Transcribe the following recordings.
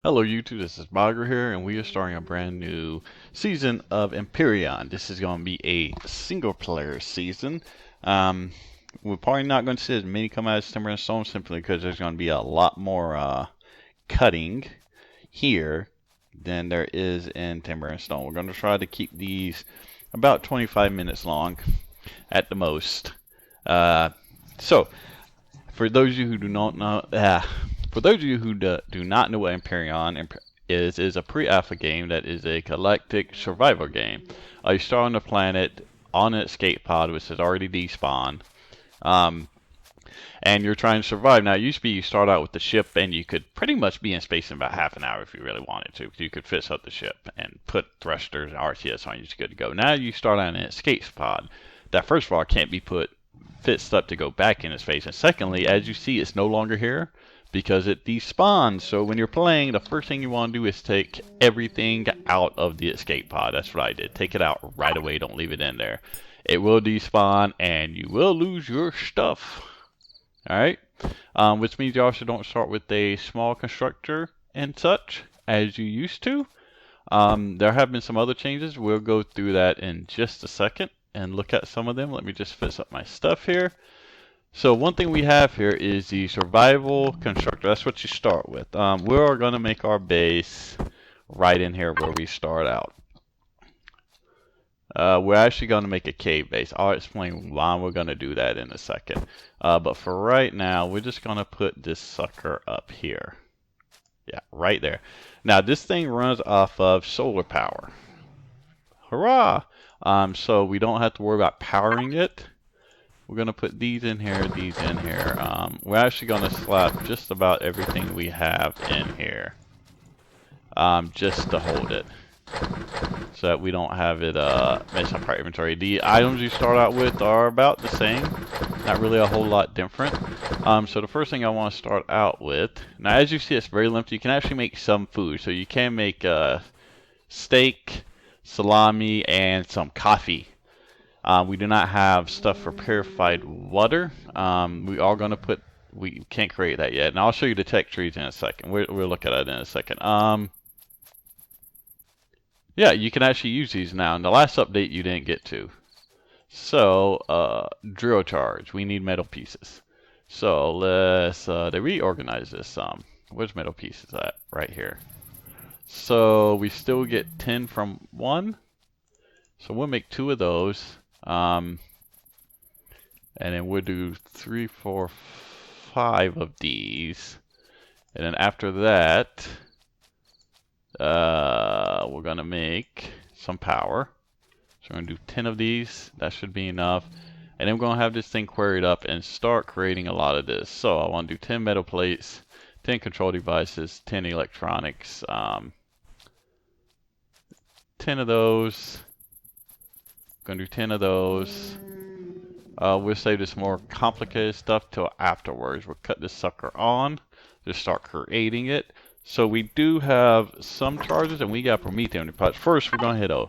Hello YouTube, this is Bogra here, and we are starting a brand new season of Empyrion. This is going to be a single player season. Um, we're probably not going to see as many come out as Timber and Stone simply because there's going to be a lot more cutting here than there is in Timber and Stone. We're going to try to keep these about 25 minutes long at the most. So, for those of you who do not know, for those of you who do not know what Empyrion is a pre-alpha game that is a galactic survival game. You start on the planet on an escape pod, which is already despawned, and you're trying to survive. Now, it used to be you start out with the ship, and you could pretty much be in space in about half an hour if you really wanted to. You could fix up the ship and put thrusters and RTS on you, it's good to go. Now you start on an escape pod that, first of all, can't be fixed up to go back into space, and secondly, as you see, it's no longer here because it despawns. So when you're playing, the first thing you want to do is take everything out of the escape pod. That's what I did. Take it out right away. Don't leave it in there. It will despawn and you will lose your stuff. Alright? Which means you also don't start with a small constructor and such as you used to. There have been some other changes. We'll go through that in just a second and look at some of them. Let me just fix up my stuff here. So one thing we have here is the survival constructor. That's what you start with. We're going to make our base right in here where we start out. We're actually going to make a cave base. I'll explain why we're going to do that in a second. But for right now, we're just going to put this sucker up here. Yeah, right there. Now this thing runs off of solar power. Hurrah! So we don't have to worry about powering it. We're going to put these in here, these in here. We're actually going to slap just about everything we have in here. Just to hold it. So that we don't have it mess up our inventory. The items you start out with are about the same. Not really a whole lot different. So the first thing I want to start out with. Now as you see, it's very limited. You can actually make some food. So you can make steak, salami, and some coffee. We do not have stuff for purified water. We can't create that yet. And I'll show you the tech trees in a second. We'll look at that in a second. Yeah, you can actually use these now. In the last update, you didn't get to. So, drill charge. We need metal pieces. So, let's reorganize this some. Where's metal pieces at? Right here. So, we still get 10 from one. So, we'll make 2 of those. And then we'll do 3, 4, 5 of these. And then after that, we're going to make some power. So we're going to do 10 of these. That should be enough. And then we're going to have this thing queried up and start creating a lot of this. So I want to do 10 metal plates, 10 control devices, 10 electronics, 10 of those. Going to do 10 of those. We'll save this more complicated stuff till afterwards. We'll cut this sucker on. Just start creating it. So we do have some charges, and we got Promethean deposits. First, we're going to hit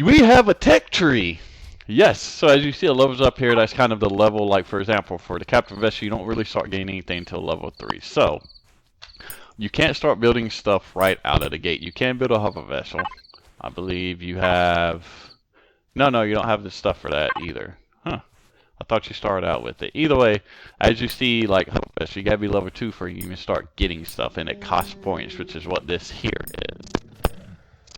we have a tech tree. Yes. So as you see, the levels up here, that's kind of the level, like for example, for the captive vessel, you don't really start gaining anything until level 3. So you can't start building stuff right out of the gate. You can build a hover vessel. I believe you have... No, you don't have the stuff for that either. Huh. I thought you started out with it. Either way, as you see, like, you gotta be level 2 for you to even start getting stuff, and it costs points, which is what this here is.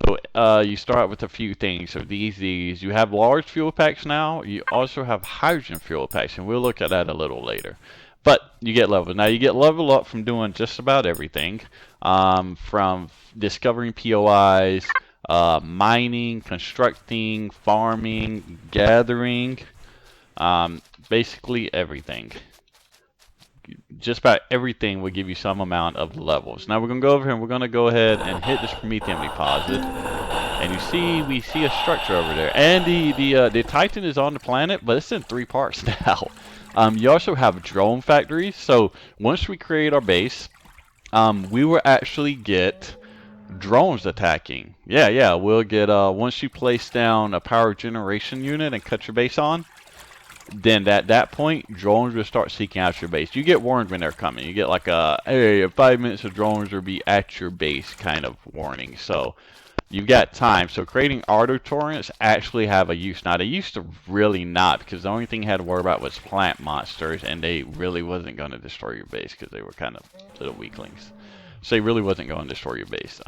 So, you start with a few things. So these, you have large fuel packs now. You also have hydrogen fuel packs, and we'll look at that a little later. But you get level. Now, you get level up from doing just about everything. From discovering POIs, mining, constructing, farming, gathering, basically everything. Just about everything will give you some amount of levels. Now we're going to go over here and we're going to go ahead and hit this Promethean deposit. And we see a structure over there. And the Titan is on the planet, but it's in 3 parts now. You also have drone factories. So once we create our base, we will actually get drones attacking. Yeah, we'll get, once you place down a power generation unit and cut your base on, then at that point, drones will start seeking out your base. You get warned when they're coming. You get like a, hey, in 5 minutes of drones will be at your base kind of warning. So you've got time. So creating auto torrents actually have a use. Now, they used to really not, because the only thing you had to worry about was plant monsters, and they really wasn't going to destroy your base because they were kind of little weaklings. So they really wasn't going to destroy your base.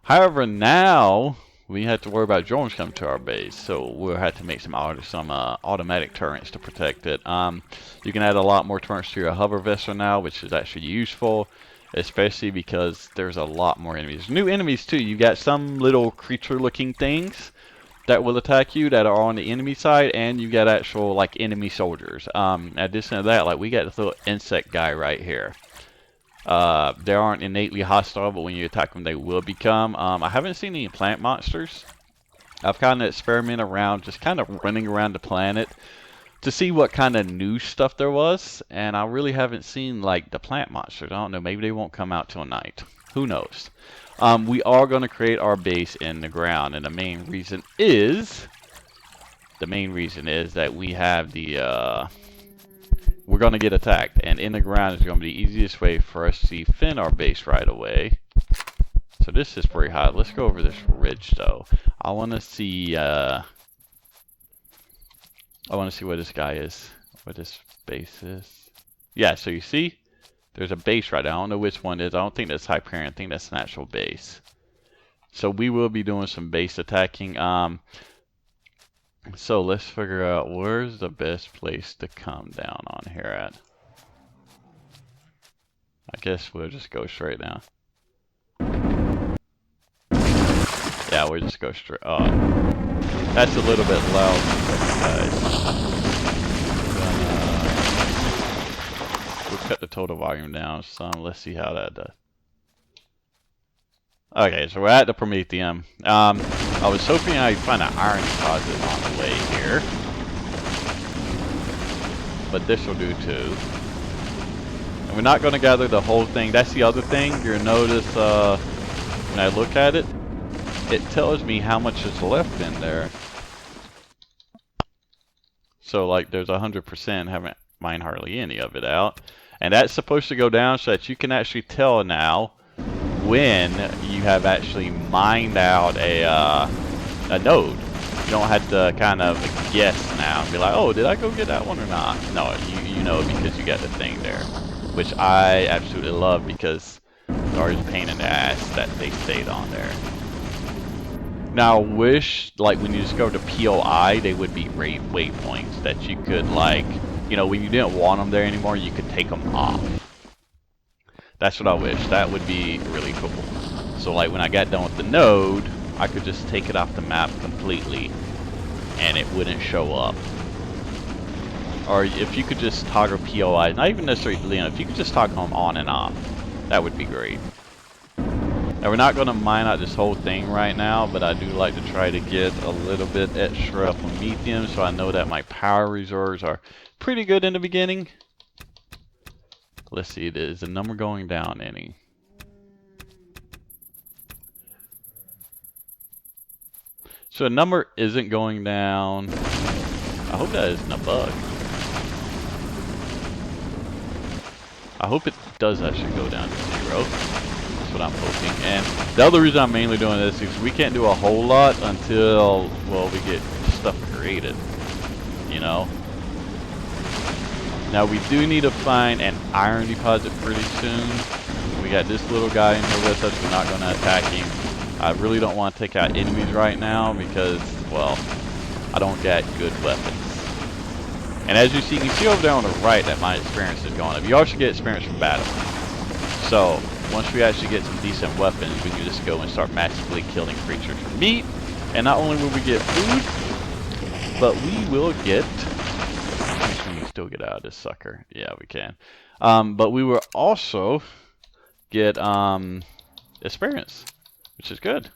However, now we had to worry about drones coming to our base, so we'll have to make some automatic turrets to protect it. You can add a lot more turrets to your hover vessel now, which is actually useful, especially because there's a lot more enemies. New enemies too. You got some little creature-looking things that will attack you that are on the enemy side, and you got actual like enemy soldiers. In addition to that, like we got this little insect guy right here. They aren't innately hostile, but when you attack them, they will become. I haven't seen any plant monsters. I've kind of experimented around, just kind of running around the planet to see what kind of new stuff there was, and I really haven't seen like the plant monsters. I don't know, maybe they won't come out till night. Who knows? We are going to create our base in the ground, and the main reason is that we have the we're going to get attacked, and in the ground is going to be the easiest way for us to defend our base right away. So this is pretty high. Let's go over this ridge though. I want to see where this guy is, what this base is. Yeah, so you see there's a base right there. I don't know which one it is. I don't think that's Hyperion. I think that's an actual base. So we will be doing some base attacking. So let's figure out where's the best place to come down on here at. I guess we'll just go straight down. Yeah, we'll just go straight. Oh, that's a little bit loud, guys. We'll cut the total volume down some. Let's see how that does. Okay, so we're at the Prometheum. I was hoping I'd find an iron deposit on the way here, but this will do too. And we're not going to gather the whole thing. That's the other thing. You'll notice when I look at it, it tells me how much is left in there. So like there's 100%, haven't mined hardly any of it out. And that's supposed to go down so that you can actually tell now when you have actually mined out a node. You don't have to kind of guess now and be like, oh, did I go get that one or not? No, you know because you got the thing there, which I absolutely love because it's always a pain in the ass that they stayed on there. Now I wish, like when you discover the POI, they would be waypoints that you could, like, you know, when you didn't want them there anymore, you could take them off. That's what I wish. That would be really cool. So like when I got done with the node, I could just take it off the map completely and it wouldn't show up. Or if you could just toggle POIs, not even necessarily Leon, if you could just toggle them on and off, that would be great. Now we're not going to mine out this whole thing right now, but I do like to try to get a little bit extra Prometheum, so I know that my power reserves are pretty good in the beginning. Let's see, is the number going down any? So the number isn't going down. I hope that isn't a bug. I hope it does actually go down to 0. That's what I'm hoping. And the other reason I'm mainly doing this is we can't do a whole lot until, well, we get stuff created, you know? Now we do need to find an iron deposit pretty soon. We got this little guy in here with us. We're not going to attack him. I really don't want to take out enemies right now because, well, I don't get good weapons. And as you can see over there on the right that my experience is going up. You also get experience from battle. So once we actually get some decent weapons, we can just go and start massively killing creatures for meat. And not only will we get food, but we will get... still get out of this sucker. Yeah, we can. But we will also get experience, which is good.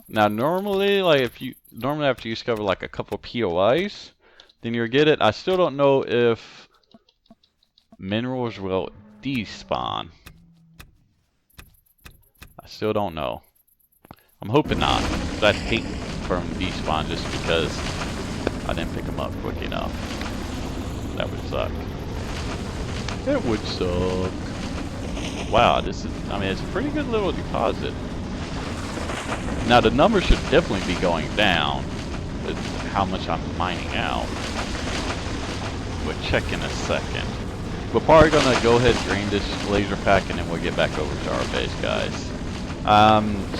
Now normally, like after you discover like a couple POIs, then you'll get it. I still don't know if minerals will despawn. I still don't know. I'm hoping not. But I hate for them to despawn just because I didn't pick them up quick enough. That would suck. It would suck. Wow, this is, I mean, it's a pretty good little deposit. Now, the numbers should definitely be going down with how much I'm mining out. We'll check in a second. We're probably going to go ahead and drain this laser pack and then we'll get back over to our base, guys.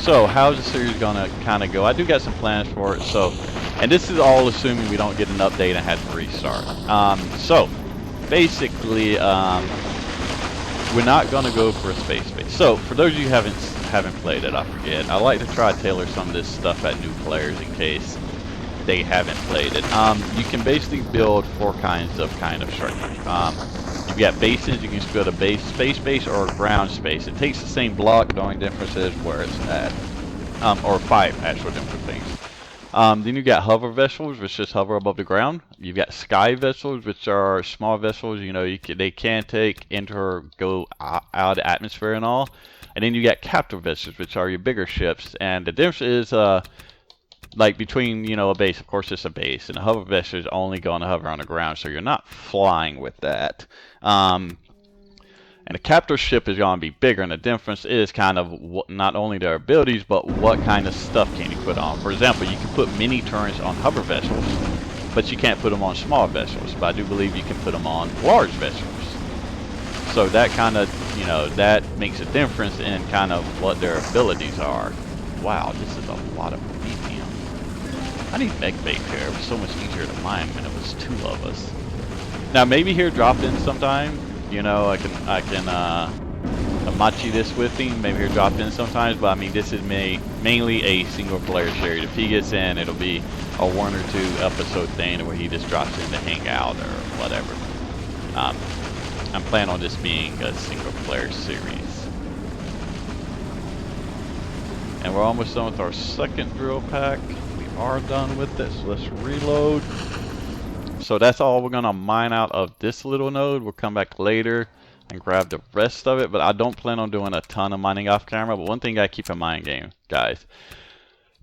So, how's the series going to kind of go? I do got some plans for it, so, and this is all assuming we don't get an update and have to restart. So, basically, we're not going to go for a space base. So, for those of you who haven't played it, I forget, I like to try to tailor some of this stuff at new players in case they haven't played it. You can basically build four kinds of structures. You've got bases. You can just build a base, space base, or a ground space. It takes the same block. The only difference is where it's at, or 5 actual different things. Then you got hover vessels, which just hover above the ground. You've got sky vessels, which are small vessels. You know, they can take, enter, go out of the atmosphere and all. And then you got captive vessels, which are your bigger ships. And the difference is, like between, you know, a base, of course it's a base, and a hover vessel is only going to hover on the ground, so you're not flying with that. And a captive ship is going to be bigger, and the difference is kind of not only their abilities, but what kind of stuff can you put on. For example, you can put mini turrets on hover vessels, but you can't put them on small vessels. But I do believe you can put them on large vessels. So that kind of, you know, that makes a difference in kind of what their abilities are. Wow, this is a lot of medium. I need mech bait here. It was so much easier to mine when it was 2 of us. Now maybe here drop in sometime. You know, I can machi this with him. Maybe here drop in sometimes. But I mean, this is mainly a single player series. If he gets in, it'll be a 1 or 2 episode thing where he just drops in to hang out or whatever. I'm planning on this being a single player series. And we're almost done with our second drill pack. Are done with this. Let's reload. So that's all we're gonna mine out of this little node. We'll come back later and grab the rest of it, but I don't plan on doing a ton of mining off camera. But one thing I keep in mind, guys,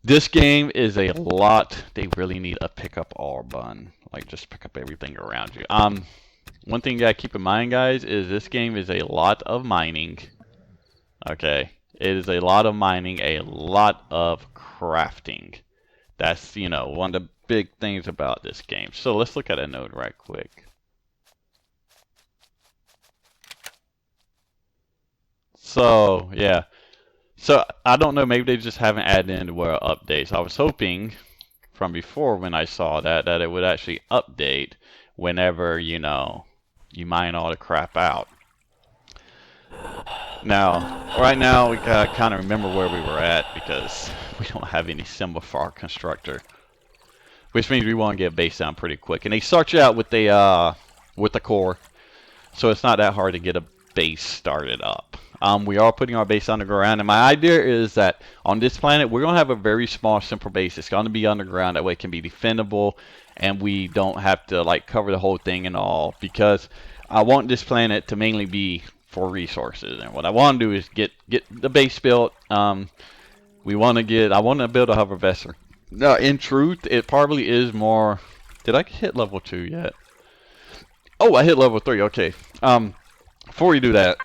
this game is a lot. They really need a pick up all button, like just pick up everything around you. One thing you gotta keep in mind, guys, is this game is a lot of mining. Okay, it is a lot of mining, a lot of crafting. That's, you know, one of the big things about this game. So let's look at a node right quick. So, yeah. So, I don't know, maybe they just haven't added in more updates. I was hoping from before when I saw that it would actually update whenever, you know, you mine all the crap out. Now, right now, we gotta kind of remember where we were at because we don't have any symbol for our constructor, which means we want to get base down pretty quick. And they start you out with the core, so it's not that hard to get a base started up. We are putting our base underground, and my idea is that on this planet we're gonna have a very small, simple base. It's gonna be underground. That way, it can be defendable, and we don't have to like cover the whole thing and all. Because I want this planet to mainly be for resources, and what I want to do is get the base built. I want to build a hover vessel. Now, in truth, it probably is more. Did I hit level 2 yet? Oh, I hit level 3. Okay. Before we do that,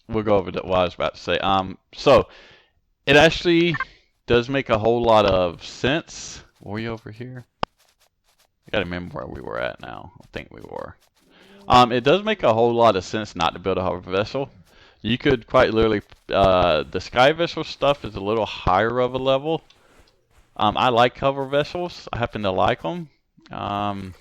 we'll go over what I was about to say. So it actually does make a whole lot of sense. Were you over here? I gotta remember where we were at now. I think we were. It does make a whole lot of sense not to build a hover vessel. You could quite literally, the sky vessel stuff is a little higher of a level. I like hover vessels. I happen to like them. Can't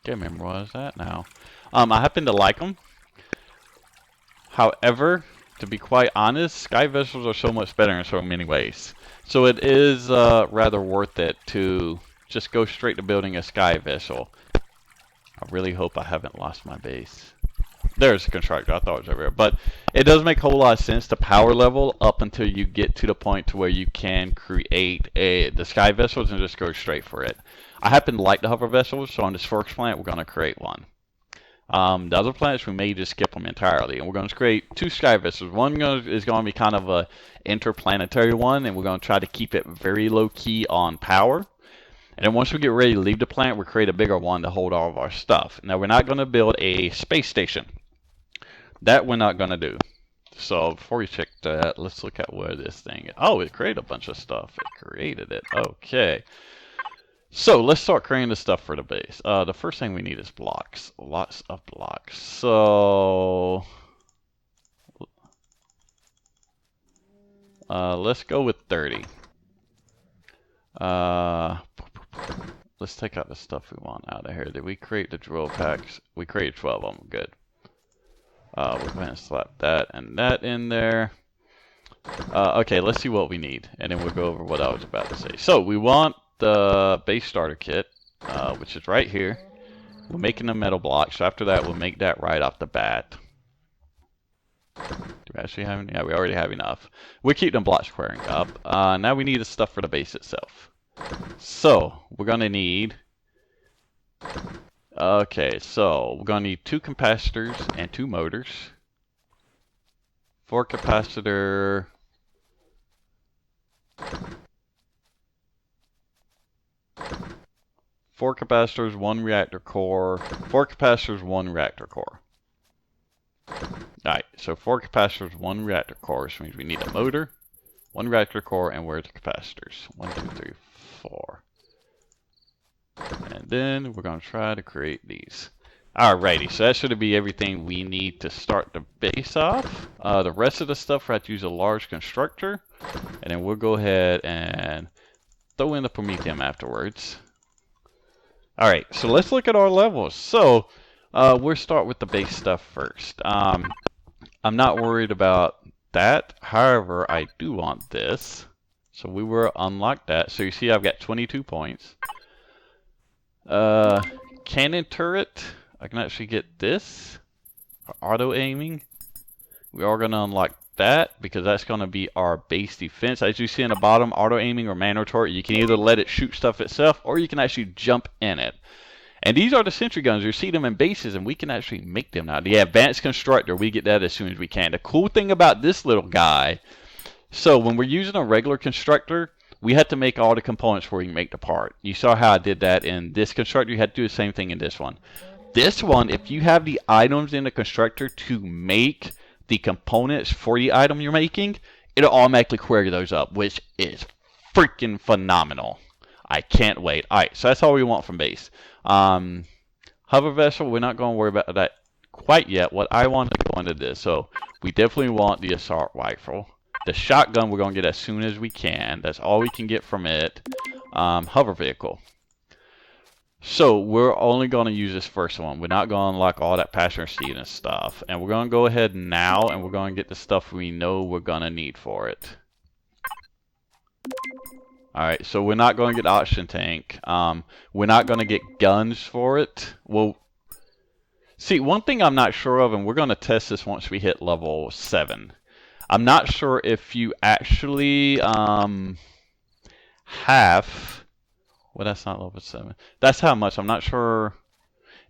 remember what I was at now. I happen to like them. However, to be quite honest, sky vessels are so much better in so many ways. So it is rather worth it to just go straight to building a sky vessel. I really hope I haven't lost my base. There's a constructor. I thought it was over there. But it does make a whole lot of sense to power level up until you get to the point to where you can create the sky vessels and just go straight for it. I happen to like the hover vessels, so on this first planet we're going to create one. The other planets we may just skip them entirely, and we're going to create 2 sky vistas. One is going to be kind of a interplanetary one, and we're going to try to keep it very low key on power. And then once we get ready to leave the planet, we'll create a bigger one to hold all of our stuff. Now we're not going to build a space station. That we're not going to do. So before we check that, let's look at where this thing is. Oh, it created a bunch of stuff. It created it. Okay. So let's start creating the stuff for the base. The first thing we need is blocks. Lots of blocks. So let's go with 30. Let's take out the stuff we want out of here. Did we create the drill packs? We created 12 of them. Good. We're going to slap that and that in there. Okay, let's see what we need, and then we'll go over what I was about to say. So we want the base starter kit, which is right here. We're making a metal block, so after that we'll make that right off the bat. Do we actually have any? Yeah, we already have enough. We'll keep them blocks squaring up. Now we need the stuff for the base itself. So we're going to need... Okay, so we're going to need 2 capacitors and 2 motors. 4 capacitor... 4 capacitors, 1 reactor core. 4 capacitors, 1 reactor core. Alright, so 4 capacitors, 1 reactor core, which means we need a motor, 1 reactor core, and where's the capacitors? 1, 2, 3, 4. And then we're going to try to create these. Alrighty, so that should be everything we need to start the base off. The rest of the stuff we have to use a large constructor, and then we'll go ahead and throw in the Prometheum afterwards. Alright, so let's look at our levels. So, we'll start with the base stuff first. I'm not worried about that. However, I do want this. So we will unlock that. So you see I've got 22 points. Cannon turret. I can actually get this. Auto aiming. We are going to unlock that because that's going to be our base defense. As you see in the bottom, auto aiming or man turret, you can either let it shoot stuff itself or you can actually jump in it. And these are the sentry guns. You see them in bases, and we can actually make them now. The advanced constructor, we get that as soon as we can. The cool thing about this little guy, so when we're using a regular constructor, we had to make all the components before we can make the part. You saw how I did that in this constructor. You had to do the same thing in this one. This one, if you have the items in the constructor to make the components for the item you're making, it'll automatically query those up, which is freaking phenomenal. I can't wait. Alright, so that's all we want from base. Hover vessel, we're not going to worry about that quite yet. What I want to go into this, so we definitely want the assault rifle. The shotgun we're going to get as soon as we can. That's all we can get from it. Hover vehicle. So we're only going to use this first one. We're not going to unlock all that passenger seat and stuff. And we're going to go ahead now and we're going to get the stuff we know we're going to need for it. Alright, so we're not going to get oxygen tank. We're not going to get guns for it. Well, see, one thing I'm not sure of, and we're going to test this once we hit level 7. I'm not sure if you actually have... Well, that's not level 7. That's how much. I'm not sure.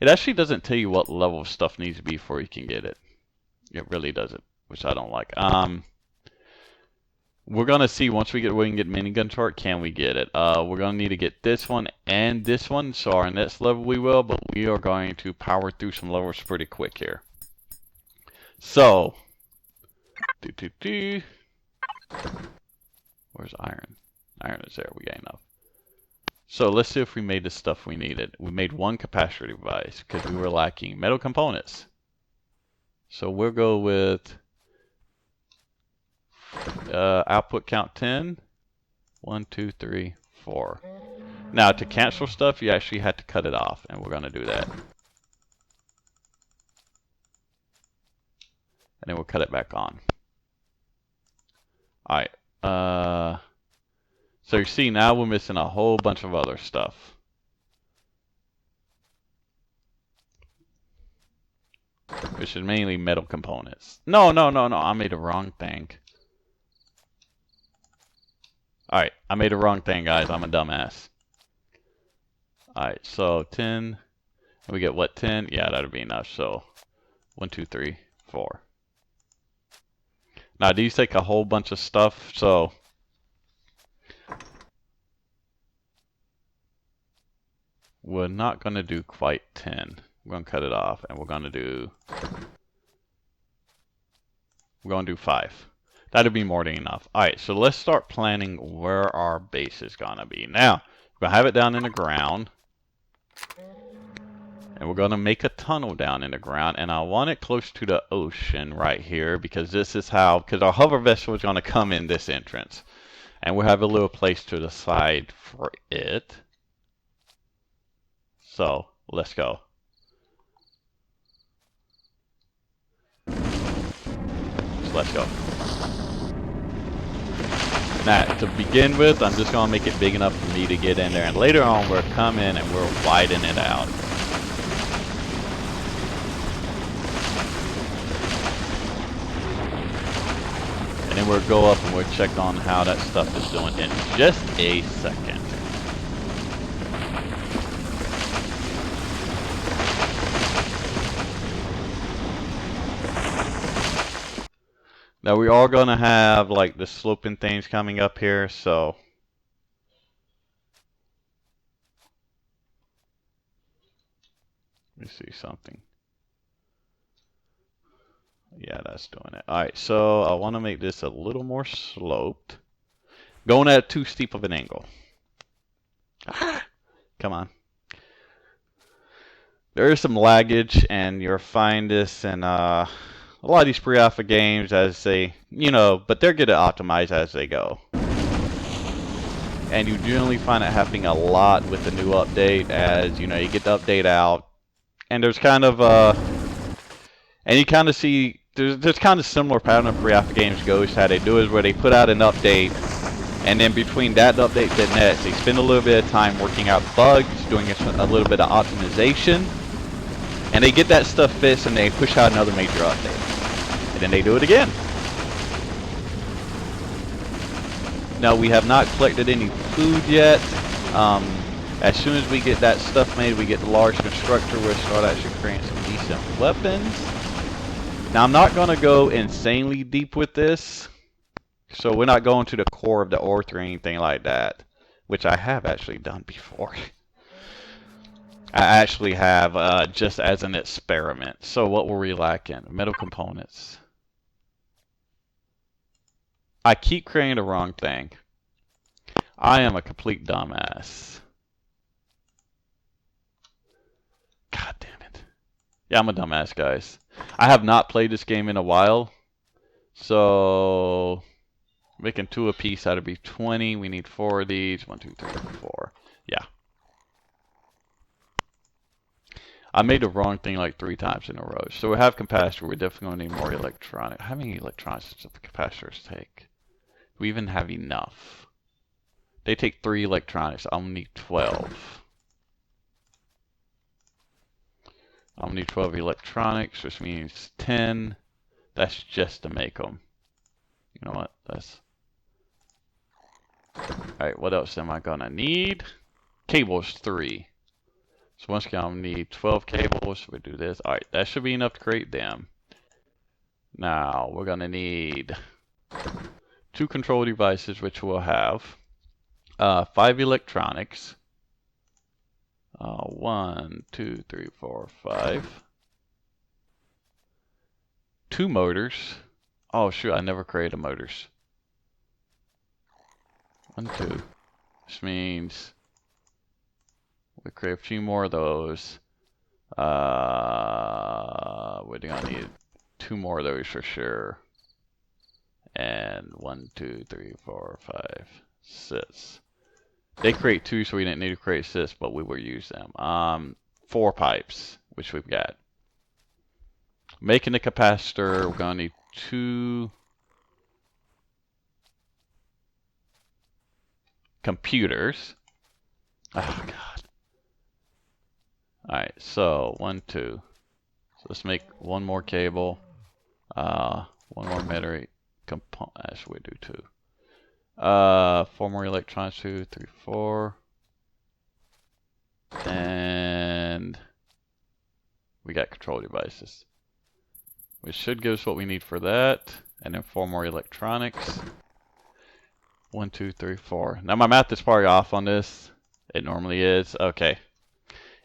It actually doesn't tell you what level of stuff needs to be before you can get it. It really doesn't, which I don't like. We're going to see once we can get minigun chart, can we get it? We're going to need to get this one and this one. So our next level we will, but we are going to power through some levels pretty quick here. So, where's iron? Iron is there. We got enough. So let's see if we made the stuff we needed. We made 1 capacitor device because we were lacking metal components. So we'll go with output count 10. 1, 2, 3, 4. Now to cancel stuff, you actually had to cut it off, and we're going to do that. And then we'll cut it back on. Alright. So you see now we're missing a whole bunch of other stuff. Which is mainly metal components. No, I made a wrong thing. Alright, I made a wrong thing, guys. I'm a dumbass. Alright, so 10. We get what, 10? Yeah, that'll be enough. So 1, 2, 3, 4. Now these take a whole bunch of stuff, so we're not going to do quite 10. We're going to cut it off, and we're going to do 5. That'll be more than enough. Alright, so let's start planning where our base is going to be. Now, we're going to have it down in the ground. And we're going to make a tunnel down in the ground. And I want it close to the ocean right here. Because this is how... Because our hover vessel is going to come in this entrance. And we'll have a little place to the side for it. So, let's go. So let's go. Now, to begin with, I'm just going to make it big enough for me to get in there. And later on, we'll come in and we'll widen it out. And then we'll go up and we'll check on how that stuff is doing in just a second. Now we are going to have like the sloping things coming up here, so let me see something. Yeah, that's doing it. Alright, so I want to make this a little more sloped. Going at too steep of an angle. Come on. There is some laggage, and you'll find this in a lot of these pre-alpha games as they, but they're good to optimize as they go. And you generally find it happening a lot with the new update as, you get the update out. And there's kind of, and you kind of see, there's kind of similar pattern of pre-alpha games goes. How they do is where they put out an update, and then between that update and next, they spend a little bit of time working out bugs, doing a little bit of optimization, and they get that stuff fixed, and they push out another major update. And then they do it again. Now, we have not collected any food yet. As soon as we get that stuff made, we get the large constructor, we'll start actually creating some decent weapons. Now, I'm not going to go insanely deep with this. So we're not going to the core of the earth or anything like that, which I have actually done before. I actually have, just as an experiment. So what were we lacking? Metal components. I keep creating the wrong thing. I am a complete dumbass. God damn it. Yeah, I'm a dumbass, guys. I have not played this game in a while. So, making 2 apiece, that'll be 20. We need 4 of these. 1, 2, 3, 4. Yeah. I made the wrong thing like 3 times in a row. So we have capacitor. We're definitely going to need more electronic. How many electronics does the capacitors take? Do we even have enough? They take 3 electronics. I'll need 12. I'll need 12 electronics, which means 10. That's just to make them. You know what? That's... Alright, what else am I gonna need? Cables, 3. So once again, I'll need 12 cables. We do this. Alright, that should be enough to create them. Now, we're gonna need 2 control devices, which we'll have. 5 electronics. 1, 2, 3, 4, 5. 2 motors. Oh shoot, I never created motors. 1, 2. Which means we create a few more of those. We're gonna need 2 more of those for sure. And 1, 2, 3, 4, 5, 6. They create 2, so we didn't need to create 6, but we will use them. 4 pipes, which we've got. Making the capacitor, we're gonna need 2 computers. Oh god. Alright, so 1, 2. So let's make 1 more cable. 1 more memory component. Actually, we do 2. 4 more electronics. 2, 3, 4. And we got control devices. Which should give us what we need for that. And then 4 more electronics. 1, 2, 3, 4. Now my math is probably off on this. It normally is. Okay.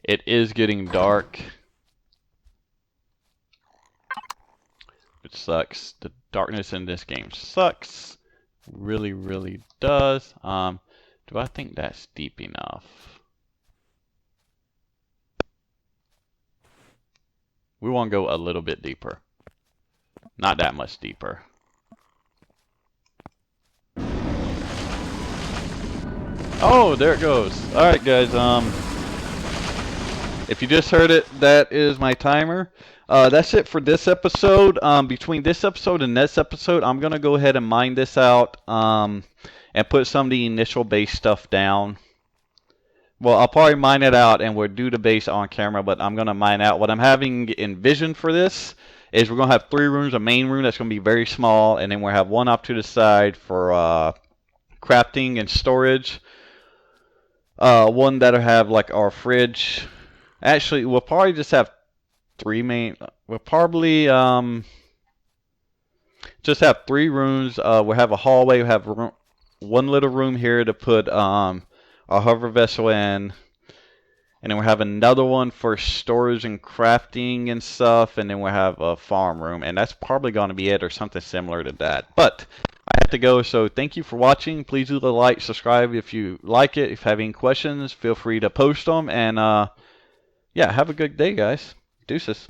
It is getting dark. Which sucks. The darkness in this game sucks. Really, really does. Do I think that's deep enough? We want to go a little bit deeper. Not that much deeper. Oh, there it goes. Alright guys, if you just heard it, that is my timer. That's it for this episode. Between this episode and next episode, I'm going to go ahead and mine this out and put some of the initial base stuff down. Well, I'll probably mine it out and we'll do the base on camera, but I'm going to mine out. What I'm having envisioned for this is we're going to have 3 rooms, a main room that's going to be very small, and then we'll have one off to the side for crafting and storage. One that'll have like our fridge. Actually, we'll probably just have 3 main. We'll probably just have 3 rooms. We'll have a hallway. We'll have one little room here to put our hover vessel in. And then we'll have another one for storage and crafting and stuff. And then we'll have a farm room. And that's probably going to be it or something similar to that. But I have to go, so thank you for watching. Please do the like, subscribe if you like it. If you have any questions, feel free to post them. And yeah, have a good day, guys. Deuces.